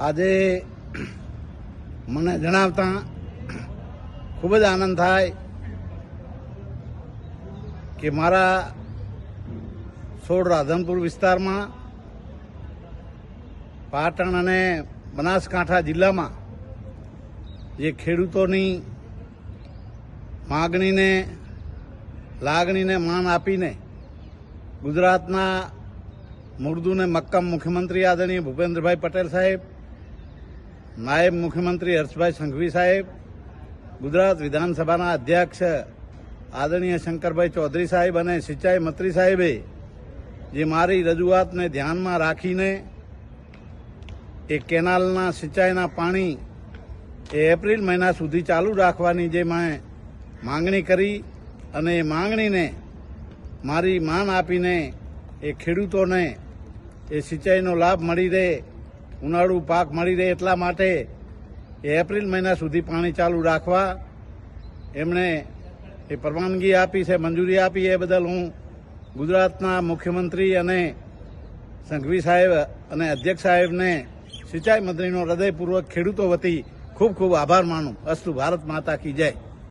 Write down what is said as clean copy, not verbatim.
આજે મને જણાવતા ખૂબ જ આનંદ થાય કે મારા સોળ રાધનપુર વિસ્તારમાં પાટણ અને બનાસકાંઠા જિલ્લામાં જે ખેડૂતોની માગણીને લાગણીને માન આપીને ગુજરાતના મુર્દુને મક્કમ મુખ્યમંત્રી આદરણીય ભૂપેન્દ્રભાઈ પટેલ સાહેબ, નાયબ મુખ્યમંત્રી હર્ષભાઈ સંઘવી સાહેબ, ગુજરાત વિધાનસભાના અધ્યક્ષ આદરણીય શંકરભાઈ ચૌધરી સાહેબ અને સિંચાઈ મંત્રી સાહેબે જે મારી રજૂઆતને ધ્યાનમાં રાખીને એ કેનાલના સિંચાઈના પાણી એ એપ્રિલ મહિના સુધી ચાલુ રાખવાની જે મેં માંગણી કરી અને એ માંગણીને મારી માન આપીને એ ખેડૂતોને એ સિંચાઈનો લાભ મળી રહે, ઉનાળુ પાક મળી રહે એટલા માટે એ એપ્રિલ મહિના સુધી પાણી ચાલુ રાખવા એમણે એ પરવાનગી આપી છે, મંજૂરી આપી. એ બદલ હું ગુજરાતના મુખ્યમંત્રી અને સંઘવી સાહેબ અને અધ્યક્ષ સાહેબને સિંચાઈ મંત્રીનો હૃદયપૂર્વક ખેડૂતો વતી ખૂબ ખૂબ આભાર માનું. અસ્તુ ભારત માતા કી જય.